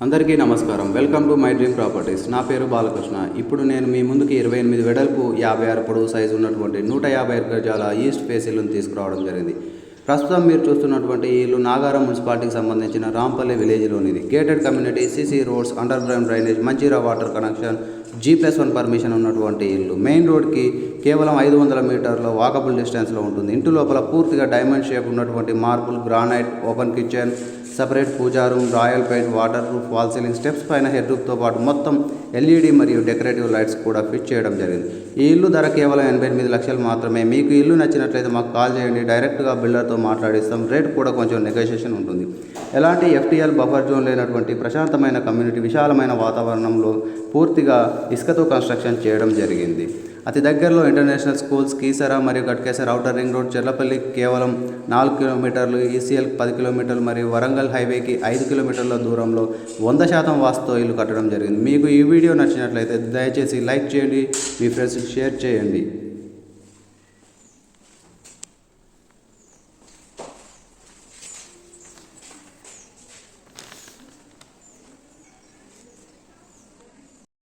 అందరికీ నమస్కారం. Welcome to my dream properties. నా పేరు బాలకృష్ణ. ఇప్పుడు నేను మీ ముందుకి 28 వెడల్పు 56 పొడవు సైజు ఉన్నటువంటి 150 గజాల ఈస్ట్ ఫేస్ ఇల్లును తీసుకురావడం జరిగింది. ప్రస్తుతం మీరు చూస్తున్నటువంటి ఈ ఇల్లు నాగారం మున్సిపాలిటీకి సంబంధించిన రాంపల్లి విలేజ్లోనిది. Gated community, CC roads, underground drainage, Manjira water connection, G+1 permission ఉన్నటువంటి ఇల్లు. మెయిన్ రోడ్కి కేవలం 500 మీటర్ల వాకబుల్ డిస్టెన్స్లో ఉంటుంది. ఇంటి లోపల పూర్తిగా డైమండ్ షేప్ ఉన్నటువంటి marble, granite, open kitchen, separate puja room, royal paint, waterproof, wall ceiling, steps పైన హెడ్ రూఫ్తో పాటు మొత్తం LED మరియు డెకరేటివ్ లైట్స్ కూడా ఫిట్ చేయడం జరిగింది. ఈ ఇల్లు ధర కేవలం 88 లక్షలు మాత్రమే. మీకు ఇల్లు నచ్చినట్లయితే మాకు కాల్ చేయండి. డైరెక్ట్గా బిల్డర్తో మాట్లాడిస్తాం. రేట్ కూడా కొంచెం నెగోషియేషన్ ఉంటుంది. ఎలాంటి FTL బఫర్ జోన్ లేనటువంటి ప్రశాంతమైన కమ్యూనిటీ, విశాలమైన వాతావరణంలో పూర్తిగా ఇసుకతో కన్స్ట్రక్షన్ చేయడం జరిగింది. అతి దగ్గరలో ఇంటర్నేషనల్ స్కూల్స్, కీసర మరియు Ghatkesar, outer ring road, Cherlapalli కేవలం 4 కిలోమీటర్లు, ECL 10 కిలోమీటర్లు మరియు వరంగల్ హైవేకి 5 కిలోమీటర్ల దూరంలో 100% వాస్తుతో ఇల్లు కట్టడం జరిగింది. మీకు ఈ వీడియో నచ్చినట్లయితే దయచేసి లైక్ చేయండి, మీ ఫ్రెండ్స్కి షేర్ చేయండి.